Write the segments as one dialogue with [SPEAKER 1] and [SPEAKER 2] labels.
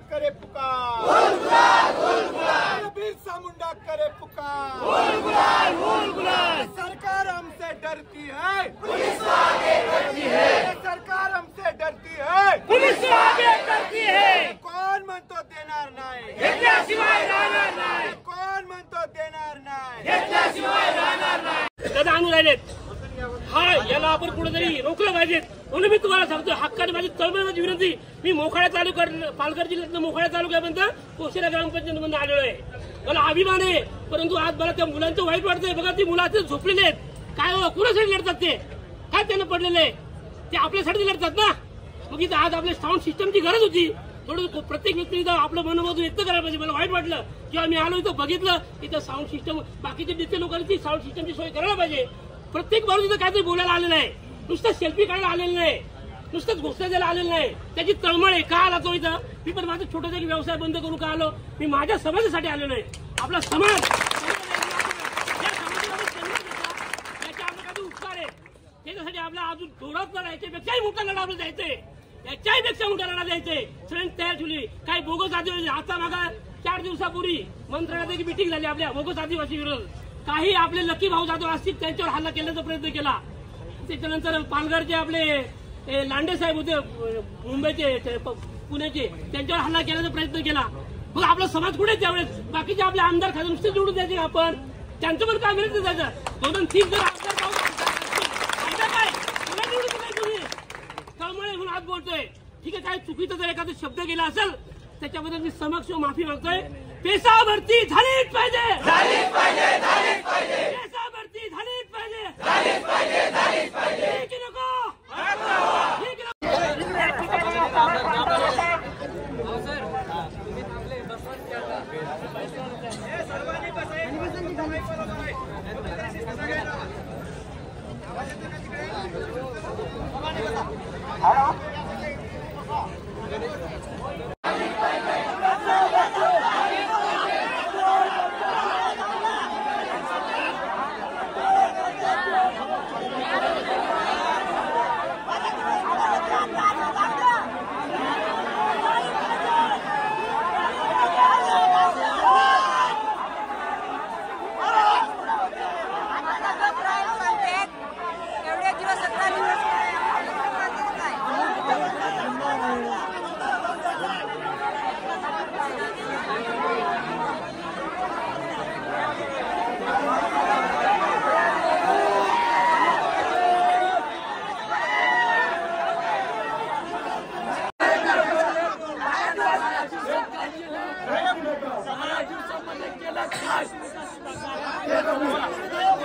[SPEAKER 1] करे पुकार, बिरसा मुंडा करे पुकार। सरकार हमसे डरती है, पुलिस आगे डरती है। सरकार हमसे डरती है, पुलिस आगे डरती है। कोण म्हणतो देणार नाही, घेतल्याशिवाय राहणार नाही। कोण म्हणतो देणार नाही, घेतल्याशिवाय राहणार नाही।
[SPEAKER 2] दादा आणून राहिलेत हा, याला आपण कुठेतरी रोखलं पाहिजे। म्हणून मी तुम्हाला सांगतो, हक्काने माझी तळमळीची विनंती, मी मोखाड्या तालुक्यात पालघर जिल्ह्यातलं मोखाड्या तालुक्यापर्यंत कोसेरा ग्रामपंचायतीमध्ये आलेलो आहे। मला अभिमान आहे, परंतु आज मला त्या मुलांचं वाईट वाटतंय। बघा ती मुलं आता झोपलेले आहेत, काय कुणासाठी लढतात ते, काय त्यांना पडलेलं आहे, ते आपल्यासाठी लढतात ना। मग इथं आज आपल्या साऊंड सिस्टमची गरज होती, थोडं प्रत्येक व्यक्तीने आपलं मनोमत व्यक्त करायला पाहिजे। मला वाईट वाटलं जेव्हा मी आलो इथं बघितलं, इथं साऊंड सिस्टम बाकीचे जिथे लोकांची साऊंड सिस्टमची सोय करायला पाहिजे। प्रत्येक माणूस इथं काहीतरी बोलायला आलेलं आहे, नुसतं सेल्फी काढायला आलेलं नाही, नुसतंच घोषणा द्यायला आलेलं नाही। त्याची तळमळ आहे, का आला तो इथं? मी पण माझा छोटासा व्यवसाय बंद करून का आलो? मी माझ्या समाजासाठी आलेलो आहे। आपला समाज उपकार आहे, त्याच्यासाठी आपला अजून जोरात लढा, याच्यापेक्षाही मोठा लढा आपल्याला जायचंय, याच्याही पेक्षा मोठा लढा द्यायचंय। फ्रेंड तयार ठेवली, काही बोगस आदिवासी, आता मागा 4 दिवसापूर्वी मंत्रालयात एक मिटिंग झाली आपल्या बोगस आदिवासी विरोधात। काही आपले लकी भाऊ जाधव असतील, त्यांच्यावर हल्ला केल्याचा प्रयत्न केला। त्याच्यानंतर पालघरचे आपले लांडे साहेब होते, मुंबईचे पुण्याचे, त्यांच्यावर हल्ला केल्याचा प्रयत्न केला। मग आपला समाज कुठे त्यावेळेस? बाकीचे आपले आमदार खाली नुसते निवडून द्यायचे आपण, त्यांचं पण काय मिळत जायचं? 2-3 जर आमदार काय निवडून नाही तुम्ही, त्यामुळे म्हणून आज बोलतोय। ठीक आहे, काय चुकीचा जर एखादा शब्द गेला असेल त्याच्याबद्दल मी समक्ष माफी मागतोय। पेसा भरती झालीच पाहिजे, झालीच पाहिजे, झालीच पाहिजे। पेसा भरती झालीच पाहिजे, झालीच पाहिजे, झालीच पाहिजे। ठीक नको, ठीक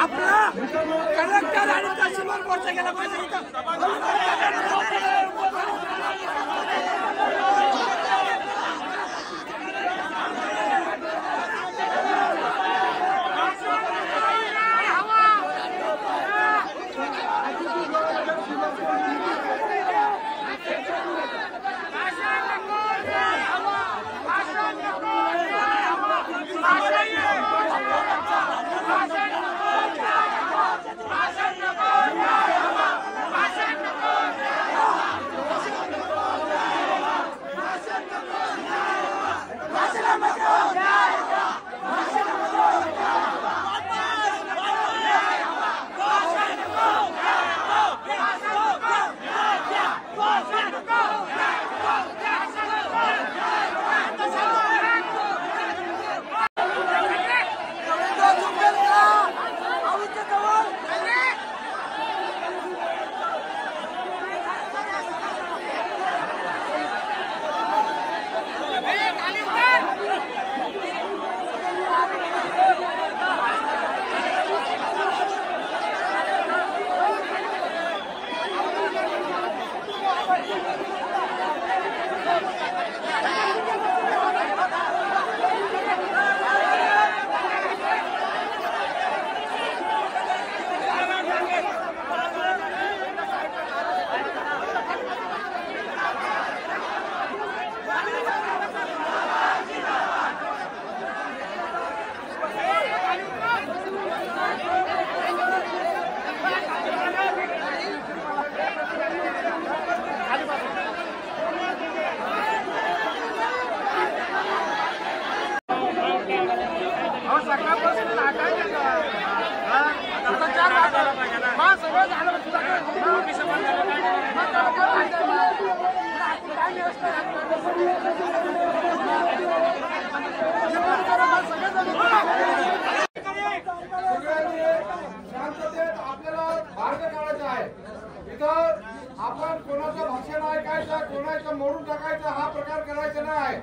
[SPEAKER 2] आपला कलेक्टर आणि तहसीलदार मोर्चा केला पाहिजे।
[SPEAKER 1] पक्ष नाही ऐकायचा, कोणाचा मोडून टाकायचा हा प्रकार करायचा नाही.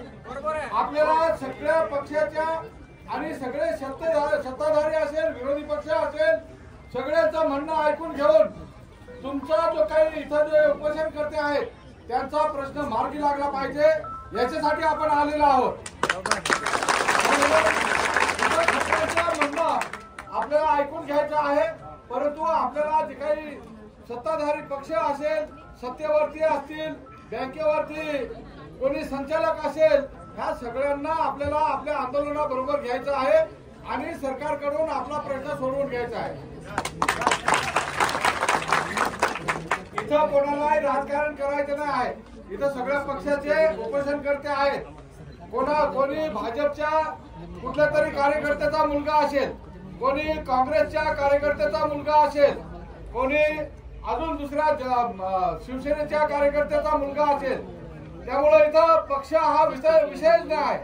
[SPEAKER 1] आपल्याला सगळ्या पक्षाच्या आणि सगळे सत्ताधारी असेल, विरोधी पक्ष असेल, सगळ्यांचं म्हणणं ऐकून घेऊन तुमचा जो काही इथं जे उपोषण करते आहेत त्यांचा प्रश्न मार्गी लागला पाहिजे, याच्यासाठी आपण आलेलो आहोत. म्हणणं आपल्याला ऐकून घ्यायचं आहे, परंतु आपल्याला जे काही सत्ताधारी पक्ष असेल, सत्तेवरती असतील, बँकेवरती कोणी संचालक असेल, ह्या सगळ्यांना आपल्याला आपल्या आंदोलनाबरोबर घ्यायचं आहे आणि सरकारकडून आपला प्रश्न सोडवून घ्यायचा आहे. इथं कोणालाही राजकारण करायचं नाही आहे. इथं सगळ्या पक्षाचे उपोषणकर्ते आहेत. कोणी भाजपच्या कुठल्या तरी कार्यकर्त्याचा मुलगा असेल, कोणी काँग्रेसच्या कार्यकर्त्याचा मुलगा असेल, कोणी अजून दुसऱ्या शिवसेनेच्या कार्यकर्त्याचा मुलगा असेल. त्यामुळे इथं पक्ष हा विषयच नाही.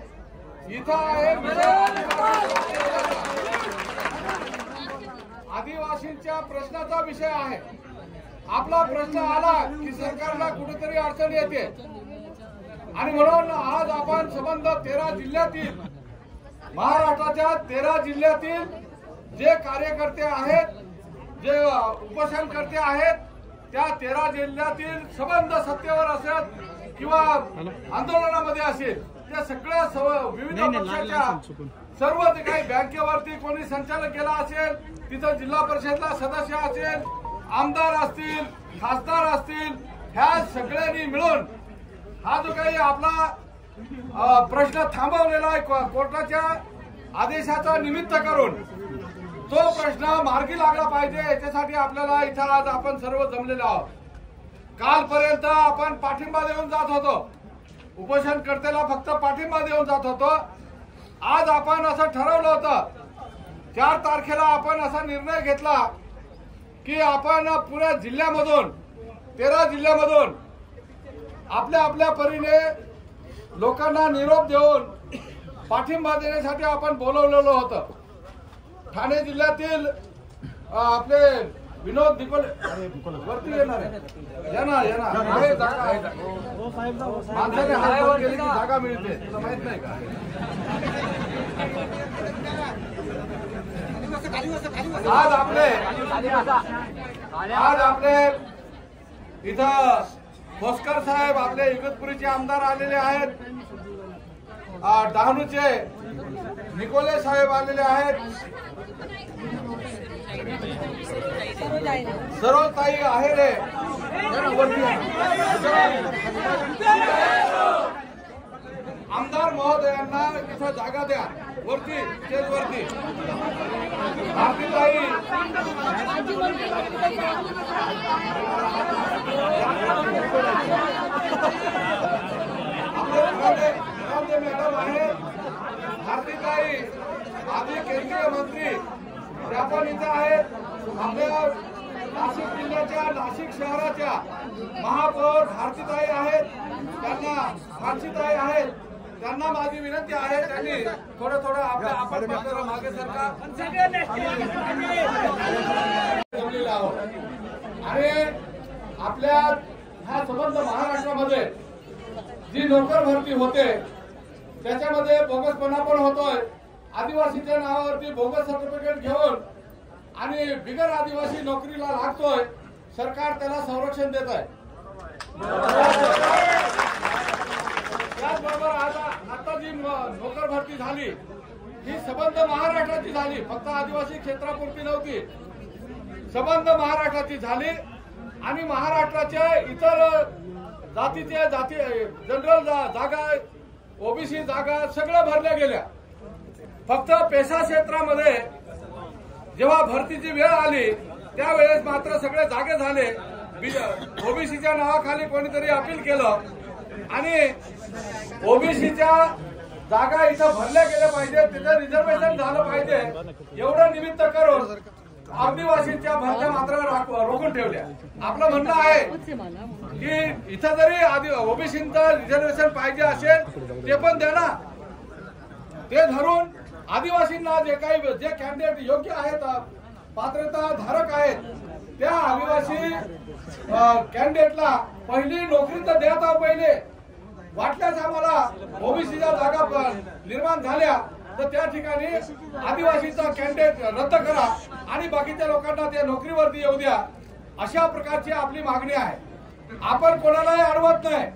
[SPEAKER 1] इथं आहे आदिवासींच्या प्रश्नाचा विषय आहे. आपला प्रश्न आला की सरकारला कुठेतरी अडचण येते आणि म्हणून आज आपण संबंध 13 जिल्ह्यातील, महाराष्ट्राच्या 13 जिल्ह्यातील जे कार्यकर्ते आहेत, जे उपोषणकर्ते आहेत, त्या 13 जिल्ह्यातील संबंध सत्तेवर असेल किंवा आंदोलनामध्ये असेल, त्या सगळ्या विविध पक्षाच्या सर्व जे काही बँकेवरती कोणी संचालक केला असेल, तिथं जिल्हा परिषदला सदस्य असेल, आमदार असतील, खासदार असतील, ह्या सगळ्यांनी मिळून हा जो काही आपला प्रश्न थांबवलेला आहे कोर्टाच्या आदेशाचा निमित्त करून, तो प्रश्न मार्गी लागला पाहिजे, याच्यासाठी आपल्याला इथं आज आपण सर्व जमलेलो आहोत. कालपर्यंत आपण पाठिंबा देऊन जात होतो, उपोषणकर्त्याला फक्त पाठिंबा देऊन जात होतो. आज आपण असं ठरवलं होतं, 4 तारखेला आपण असा निर्णय घेतला की आपण पुऱ्या जिल्ह्यामधून 13 जिल्ह्यामधून आपल्या आपल्या परीने लोकांना निरोप देऊन पाठिंबा देण्यासाठी आपण बोलवलेलं होतं. ठाणे जिल्ह्यातील आपले विनोद दिकोले वरती येणार आहे, माणसाने हातावर गेली की जागा मिळते, तुला माहित नाही का? आज आपले इथं खोसकर साहेब आपले इगतपुरीचे आमदार आलेले आहेत, डहाणूचे निकोले साहेब आलेले आहेत, सरोजताई आहेरे, आमदार महोदयांना इथं जागा द्या, वरती स्टेजवरती. भारतीताई आपले मॅडम आहे, भारतीताई आधी केंद्रीय मंत्री त्या पण इथं आहेत. आपल्या नाशिक जिल्ह्याच्या, नाशिक शहराच्या महापौर भारतीताई आहेत, फारसीताई आहेत. त्यांना माझी विनंती आहे, त्यांनी थोडं आपण मागे सरकार आणि आपल्या ह्या संबंध महाराष्ट्रामध्ये जी नोकर भरती होते त्याच्यामध्ये बोगसपणा पण होतोय. आदिवासीच्या नावावरती बोगस सर्टिफिकेट घेऊन आणि बिगर आदिवासी नोकरीला लागतोय, सरकार त्याला संरक्षण देत आहे. त्याचबरोबर आता जी नोकर भरती झाली ही संबंध महाराष्ट्राची झाली, फक्त आदिवासी क्षेत्रापुरती नव्हती, संबंध महाराष्ट्राची झाली आणि महाराष्ट्राच्या इतर जातीचे जनरल जागा, ओबीसी जागा सगळं भरल्या गेल्या. फक्त पेशा क्षेत्रामध्ये जेव्हा भरतीची वेळ आली त्यावेळेस मात्र सगळे जागे झाले. ओबीसीच्या नावाखाली कोणीतरी अपील केलं आणि ओबीसीच्या जागा इथं भरल्या गेल्या पाहिजे, तिथं रिझर्वेशन झालं पाहिजे, एवढं निमित्त करून आदिवासींच्या भरत्या मात्र रोखून ठेवल्या. आपलं म्हणणं आहे की इथं जरी ओबीसीचं रिझर्वेशन पाहिजे असेल ते पण द्या ना. ते धरून आदिवासींना जे कॅन्डिडेट योग्य आहेत, पात्रता धारक आहेत, त्या आदिवासी कॅन्डिडेटला
[SPEAKER 3] पहिली नोकरी तर देत आहोत, पहिले वाटल्यास आम्हाला ओबीसीच्या जागा निर्माण झाल्या तर त्या ठिकाणी आदिवासीचा कॅन्डिडेट रद्द करा आणि बाकीच्या लोकांना त्या नोकरीवरती येऊ द्या, अशा प्रकारची आपली मागणी आहे. आपण कोणालाही अडवत नाही,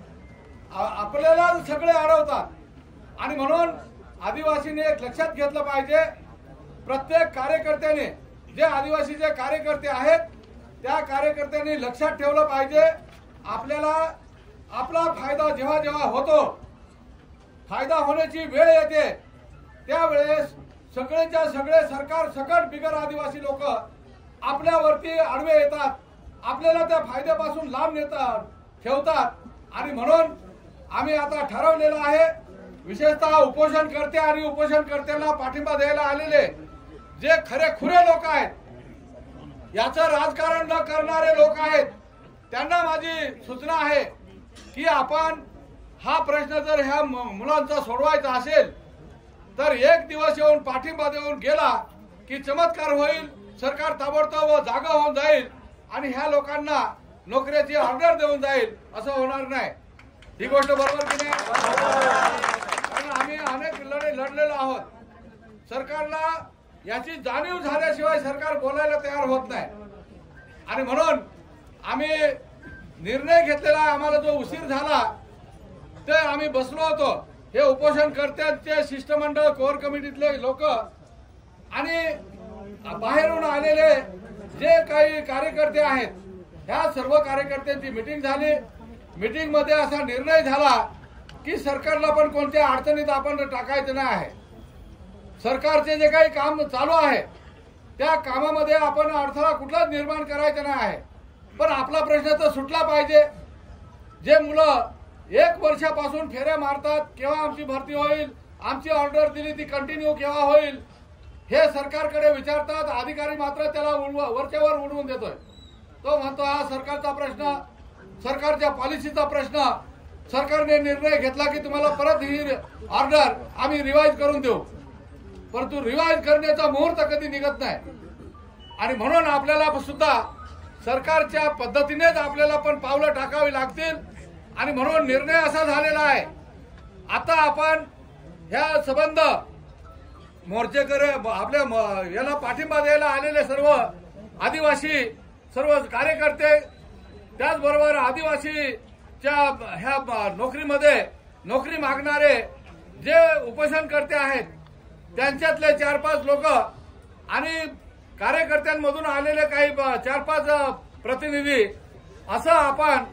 [SPEAKER 3] आपल्याला सगळे अडवतात आणि म्हणून आदिवासीने एक लक्षात घेतलं पाहिजे. प्रत्येक कार्यकर्त्याने, जे आदिवासीचे कार्यकर्ते आहेत त्या कार्यकर्त्यांनी लक्षात ठेवलं पाहिजे, आपल्याला आपला फायदा जेव्हा जेव्हा होतो, फायदा होण्याची वेळ येते, त्यावेळेस सगळेच्या सगळे सरकार सकट बिगर आदिवासी लोक आपल्यावरती आडवे येतात, आपल्याला त्या फायद्यापासून लांब नेतात ठेवतात. आणि म्हणून आम्ही आता ठरवलेलं आहे, विशेषतः उपोषणकर्ते आणि उपोषणकर्त्यांना पाठिंबा द्यायला आलेले जे खरेखुरे लोक आहेत, याचं राजकारण न करणारे लोक आहेत, त्यांना माझी सूचना आहे की आपण हा प्रश्न जर ह्या मुलांचा सोडवायचा असेल तर एक दिवस येऊन पाठिंबा देऊन गेला की चमत्कार होईल, सरकार ताबडतोब जागा होऊन जाईल आणि ह्या लोकांना नोकरीची ऑर्डर देऊन जाईल, असं होणार नाही. ही गोष्ट बरोबर की नाही? कारण आम्ही अनेक लढे लढलेलो आहोत. सरकारला याची जाणीव झाल्याशिवाय सरकार बोलायला तयार होत नाही आणि म्हणून आम्ही निर्णय घेतलेला. आम्हाला जो उशीर झाला ते आम्ही बसलो होतो, हे उपोषणकर्त्यांचे शिष्टमंडळ, कोर कमिटीतले लोक आणि बाहेरून आलेले जे काही कार्यकर्ते आहेत, ह्या सर्व कार्यकर्त्यांची मीटिंग झाली. मीटिंग मध्ये असा निर्णय झाला की सरकारला पण कोणत्या अडचणीत आपण टाकायचं नाही आहे. सरकारचे जे काही काम चालू आहे त्या कामामध्ये आपण अडथळा कुठलाच निर्माण करायचा नाही आहे, पण आपला प्रश्न तर सुटला पाहिजे. जे मुलं 1 वर्षापासून फेऱ्या मारतात, केव्हा आमची भरती होईल, आमची ऑर्डर दिली ती कंटिन्यू केव्हा होईल, हे सरकारकडे विचारतात. अधिकारी मात्र त्याला वरच्यावर उडवून देतोय. तो म्हणतो हा सरकारचा प्रश्न, सरकारच्या पॉलिसीचा प्रश्न, सरकारने निर्णय घेतला की तुम्हाला परत ही ऑर्डर आम्ही रिवाइज करून देऊ, परंतु रिवाइज करण्याचा मुहूर्त कधी निघत नाही. आणि म्हणून आपल्याला सुद्धा सरकारच्या पद्धतीनेच आपल्याला पण पावलं टाकावी लागतील. आणि म्हणून निर्णय असा झालेला आहे, आता आपण ह्या संबंध मोर्चेकरी आपल्या याला पाठिंबा द्यायला आलेले सर्व आदिवासी, सर्व कार्यकर्ते, त्याचबरोबर आदिवासीच्या ह्या नोकरीमध्ये नोकरी मागणारे जे उपोषणकर्ते आहेत त्यांच्यातले 4-5 लोक आणि कार्यकर्त्यांमधून आलेले काही 4-5 प्रतिनिधी, असं आपण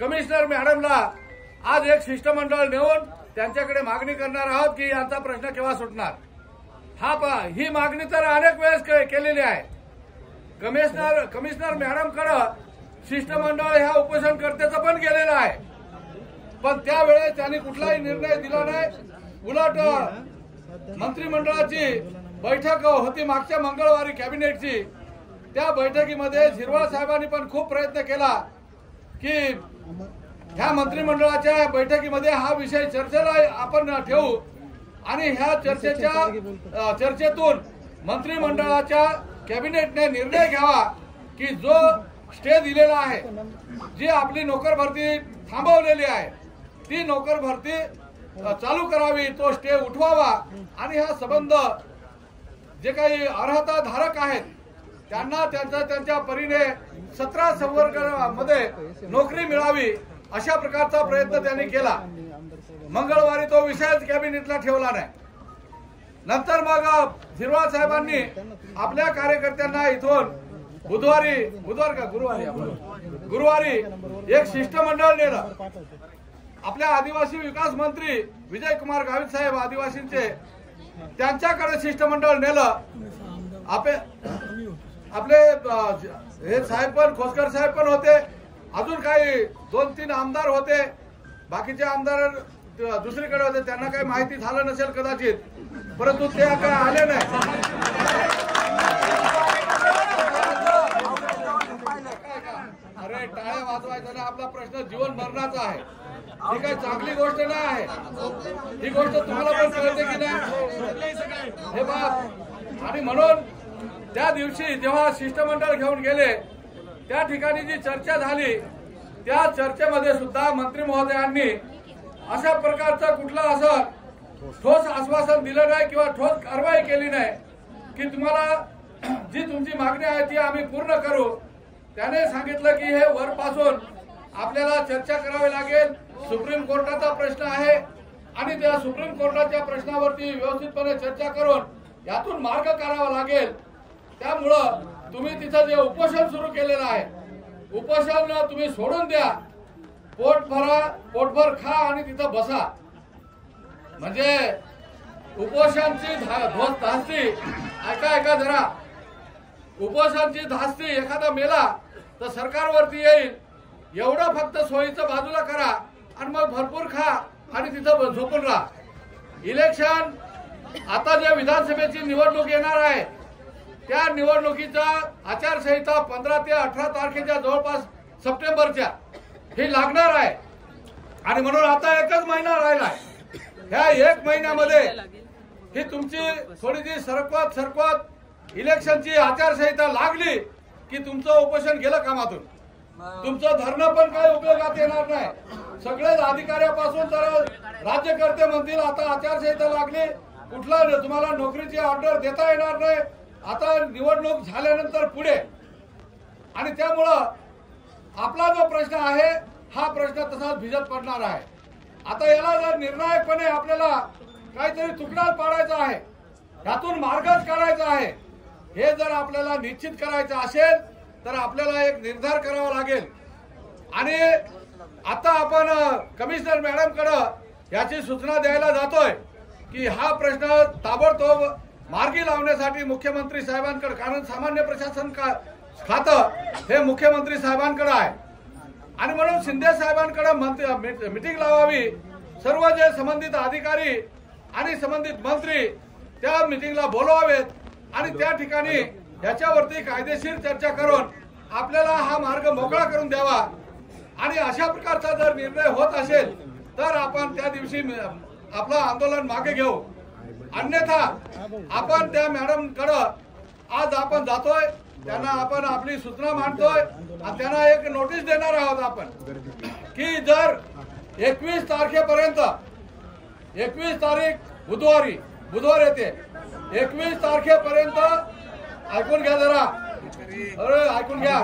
[SPEAKER 3] कमिशनर मॅडमला आज एक शिष्टमंडळ नेऊन त्यांच्याकडे मागणी करणार आहोत की यांचा प्रश्न केव्हा सुटणार. ही मागणी तर अनेक वेळेस केलेली आहे. कमिशनर मॅडमकडे शिष्टमंडळ ह्या उपोषणकर्त्याचं पण गेलेलं आहे, पण त्यावेळेस त्यांनी कुठलाही निर्णय दिला नाही. उलट मंत्रिमंडळाची बैठक होती मागच्या मंगळवारी कॅबिनेटची, त्या बैठकीमध्ये झिरवाळ साहेबांनी पण खूप प्रयत्न केला की ह्या मंत्रिमंडळाच्या बैठकीमध्ये हा विषय चर्चेला आपण ठेवू आणि ह्या चर्चेतून मंत्रिमंडळाच्या कॅबिनेटने निर्णय घ्यावा की जो स्टे दिलेला आहे, जी आपली नोकर भरती थांबवलेली आहे ती नोकर भरती चालू करावी, तो स्टे उठवावा आणि हा संबंध जे काही अर्हता धारक आहेत त्यांना त्यांच्या परीने 17 संवर्गामध्ये नोकरी मिळावी, अशा प्रकारचा प्रयत्न त्यांनी केला. मंगळवारी तो विषयच कॅबिनेटला ठेवला नाही. नंतर मग झिरवाळ साहेबांनी आपल्या कार्यकर्त्यांना इथून गुरुवारी एक शिष्टमंडळ नेलं. आपल्या आदिवासी विकास मंत्री विजयकुमार गावित साहेब आदिवासींचे, त्यांच्याकडे शिष्टमंडळ नेलं. आपले हे साहेब पण, खोसकर साहेब पण होते, अजून काही 2-3 आमदार होते, बाकीचे आमदार दुसरीकडे होते, त्यांना काही माहिती झालं नसेल कदाचित, परंतु ते काय आले नाही. अरे टाळ्या वाजवायचा ना, आपला प्रश्न जीवन मरणाचा आहे, ही काही चांगली गोष्ट नाही आहे. ही गोष्ट तुम्हाला पण कळते की नाही हे बाब. आणि म्हणून त्या दिवशी जेव्हा शिष्टमंडळ घेऊन गेले त्या ठिकाणी जी चर्चा झाली त्या चर्चेमध्ये सुद्धा मंत्री महोदयांनी अशा प्रकारचं कुठलं असं ठोस आश्वासन दिलं नाही किंवा ठोस कारवाई केली नाही की तुम्हाला जी तुमची मागणी आहे ती आम्ही पूर्ण करू. त्याने सांगितलं की हे वरपासून आपल्याला चर्चा करावी लागेल. सुप्रीम कोर्टाचा प्रश्न आहे आणि त्या सुप्रीम कोर्टाच्या प्रश्नावरती व्यवस्थितपणे चर्चा करून यातून मार्ग काढावा लागेल. त्यामुळं तुम्ही तिथं जे उपोषण सुरू केलेलं आहे उपोषण तुम्ही सोडून द्या. पोट भरा, पोटभर खा आणि तिथं बसा. म्हणजे उपोषणची धास्ती ऐका जरा. उपोषणची धास्ती एखादा मेला तर सरकारवरती येईल एवढं फक्त सोयीचं बाजूला करा आणि मग भरपूर खा आणि तिथं झोपून राहा. इलेक्शन आता जे विधानसभेची निवडणूक येणार आहे त्या निवडणुकीचा आचारसंहिता 15 ते 18 तारखेच्या जवळपास सप्टेंबरच्या ही लागणार आहे आणि म्हणून आता एकच महिना राहिलाय. ह्या 1 महिन्यामध्ये ही तुमची थोडीशी सरकवत इलेक्शनची आचारसंहिता लागली की तुमचं उपोषण गेलं कामातून. तुमचं धरणं पण काही उपयोगात येणार नाही. सगळेच अधिकाऱ्यापासून तर राज्यकर्ते म्हणतील आता आचारसंहिता लागली कुठला तुम्हाला नोकरीची ऑर्डर देता येणार नाही. आता निवडणूक झाल्यानंतर पुढे आणि त्यामुळं आपला जो प्रश्न आहे हा प्रश्न तसाच भिजत पडणार आहे. आता याला जर निर्णायकपणे आपल्याला काहीतरी तुकडा पाडायचा आहे यातून मार्गच काढायचा आहे हे जर आपल्याला निश्चित करायचं असेल तर आपल्याला एक निर्धार करावा लागेल. आणि आता आपण कमिशनर मॅडमकडे याची सूचना द्यायला जातोय की हा प्रश्न ताबडतोब मार्गी लावण्यासाठी मुख्यमंत्री साहेबांकडे, कारण सामान्य प्रशासन खातं हे मुख्यमंत्री साहेबांकडे आहे आणि म्हणून शिंदे साहेबांकडे मीटिंग लावावी. सर्व जे संबंधित अधिकारी आणि संबंधित मंत्री त्या मीटिंगला बोलवावेत आणि त्या ठिकाणी याच्यावरती कायदेशीर चर्चा करून आपल्याला हा मार्ग मोकळा करून द्यावा. आणि अशा प्रकारचा जर निर्णय होत असेल तर आपण त्या दिवशी आपलं आंदोलन मागे घेऊ. अन्यथा आपण त्या मॅडमकडं आज आपण जातोय, त्यांना आपण आपली सूचना मांडतोय आणि त्यांना एक नोटीस देणार आहोत आपण की जर 21 तारखेपर्यंत 21 तारीख बुधवार येते 21 तारखेपर्यंत ऐकून घ्या जरा. अरे ऐकून घ्या.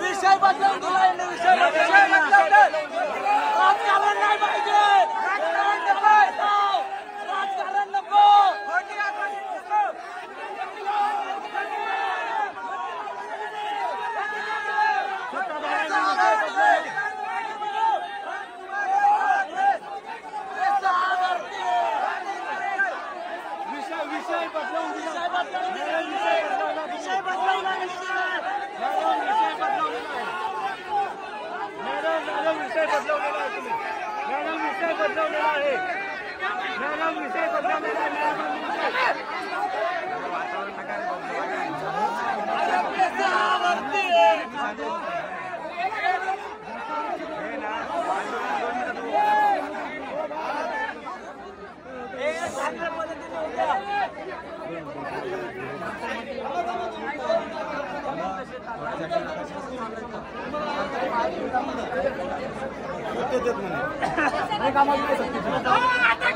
[SPEAKER 4] विषय बदलून राजकारण नाही पाहिजे. राजकारण नको.
[SPEAKER 1] कामात